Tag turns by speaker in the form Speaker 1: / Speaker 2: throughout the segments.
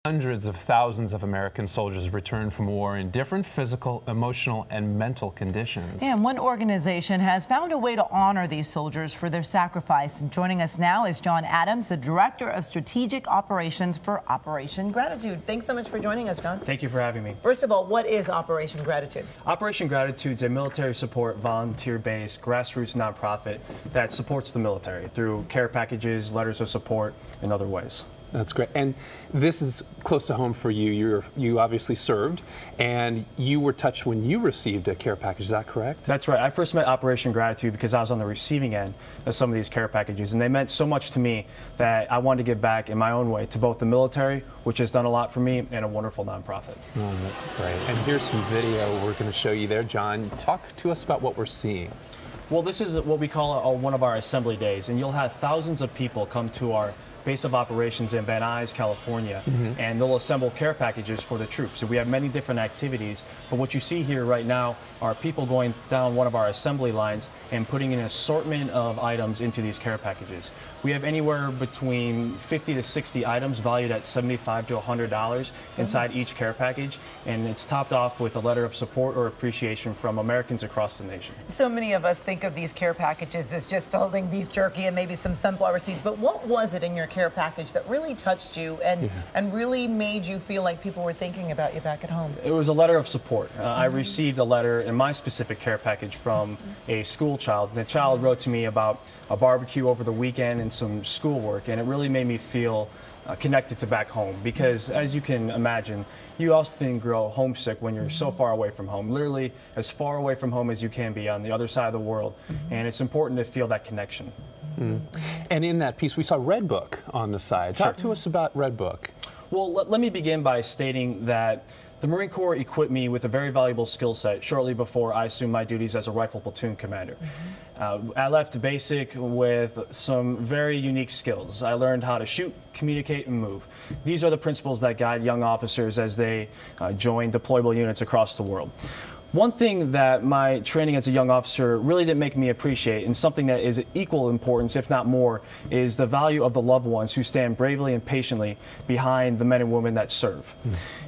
Speaker 1: Hundreds of thousands of American soldiers returned from war in different physical, emotional, and mental conditions.
Speaker 2: And one organization has found a way to honor these soldiers for their sacrifice. And joining us now is John Adams, the Director of Strategic Operations for Operation Gratitude. Thanks so much for joining us, John.
Speaker 3: Thank you for having me.
Speaker 2: First of all, what is Operation Gratitude?
Speaker 3: Operation Gratitude is a military support, volunteer-based, grassroots nonprofit that supports the military through care packages, letters of support, and other ways.
Speaker 1: That's great. And this is close to home for you. You obviously served, and you were touched when you received a care package. Is that correct?
Speaker 3: That's right. I first met Operation Gratitude because I was on the receiving end of some of these care packages, and they meant so much to me that I wanted to give back in my own way to both the military, which has done a lot for me, and a wonderful nonprofit.
Speaker 1: Oh, that's great. And here's some video we're going to show you there. John, talk to us about what we're seeing.
Speaker 3: Well, this is what we call one of our assembly days, and you'll have thousands of people come to our base of operations in Van Nuys, California, and they'll assemble care packages for the troops. So we have many different activities, but what you see here right now are people going down one of our assembly lines and putting an assortment of items into these care packages. We have anywhere between 50 to 60 items valued at $75 to $100 inside each care package, and it's topped off with a letter of support or appreciation from Americans across the nation.
Speaker 2: So many of us think of these care packages as just holding beef jerky and maybe some sunflower seeds, but what was it in your care package that really touched you and really made you feel like people were thinking about you back at home?
Speaker 3: It was a letter of support. I received a letter in my specific care package from a school child. The child wrote to me about a barbecue over the weekend and some schoolwork, and it really made me feel connected to back home, because as you can imagine, you often grow homesick when you're so far away from home, literally as far away from home as you can be on the other side of the world, and it's important to feel that connection.
Speaker 1: And in that piece, we saw Red Book on the side. Talk to us about Red Book.
Speaker 3: Well, let me begin by stating that the Marine Corps equipped me with a very valuable skill set shortly before I assumed my duties as a rifle platoon commander. I left basic with some very unique skills. I learned how to shoot, communicate, and move. These are the principles that guide young officers as they join deployable units across the world. One thing that my training as a young officer really didn't make me appreciate, and something that is equal importance, if not more, is the value of the loved ones who stand bravely and patiently behind the men and women that serve.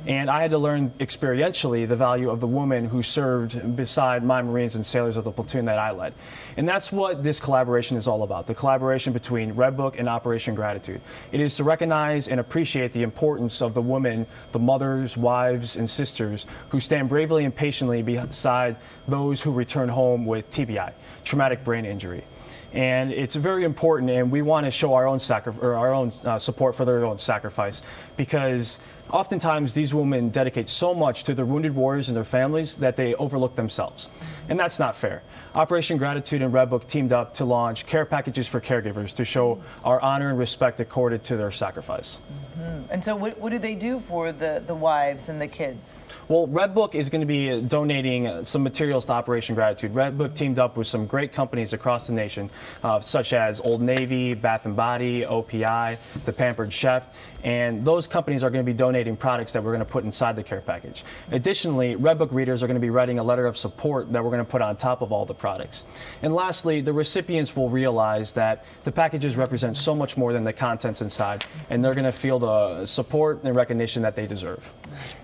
Speaker 3: And I had to learn experientially the value of the women who served beside my Marines and sailors of the platoon that I led. And that's what this collaboration is all about, the collaboration between Red Book and Operation Gratitude. It is to recognize and appreciate the importance of the women, the mothers, wives, and sisters who stand bravely and patiently beside those who return home with TBI, traumatic brain injury. And it's very important, and we want to show our own support for their own sacrifice, because oftentimes these women dedicate so much to their wounded warriors and their families that they overlook themselves. And that's not fair. Operation Gratitude and Red Book teamed up to launch care packages for caregivers to show our honor and respect accorded to their sacrifice.
Speaker 2: And so what do they do for the wives and the kids?
Speaker 3: Well, Red Book is going to be donating some materials to Operation Gratitude. Red Book teamed up with some great companies across the nation, such as Old Navy, Bath & Body, OPI, The Pampered Chef, and those companies are going to be donating products that we're going to put inside the care package. Additionally, Red Book readers are going to be writing a letter of support that we're going to put on top of all the products. And lastly, the recipients will realize that the packages represent so much more than the contents inside, and they're going to feel the support and recognition that they deserve.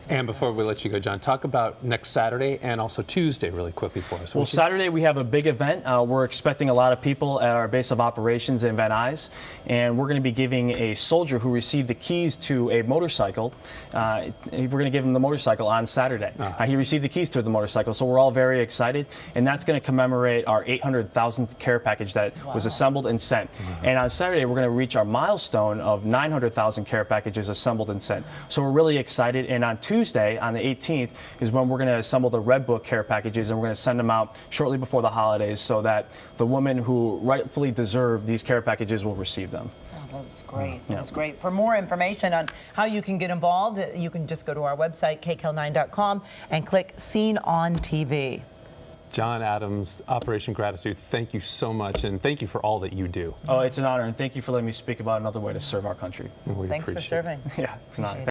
Speaker 1: And before we let you go, John, talk about next Saturday and also Tuesday really quickly for us.
Speaker 3: Well, Saturday we have a big event. We're expecting a lot of people at our base of operations in Van Nuys, and we're going to be giving a soldier who received the keys to a motorcycle. We're going to give him the motorcycle on Saturday. He received the keys to the motorcycle, so we're all very excited, and that's going to commemorate our 800,000th care package that was assembled and sent. And on Saturday we're going to reach our milestone of 900,000 care packages assembled and sent. So we're really excited, and on Tuesday, on the 18th, is when we're going to assemble the Red Book care packages, and we're going to send them out shortly before the holidays so that the women who rightfully deserve these care packages will receive them.
Speaker 2: Oh, that's great. That's great. For more information on how you can get involved, you can just go to our website, kcal9.com, and click Seen on TV.
Speaker 1: John Adams, Operation Gratitude, thank you so much, and thank you for all that you do.
Speaker 3: Oh, it's an honor, and thank you for letting me speak about another way to serve our country.
Speaker 2: Thanks for serving.
Speaker 3: Yeah, it's an honor.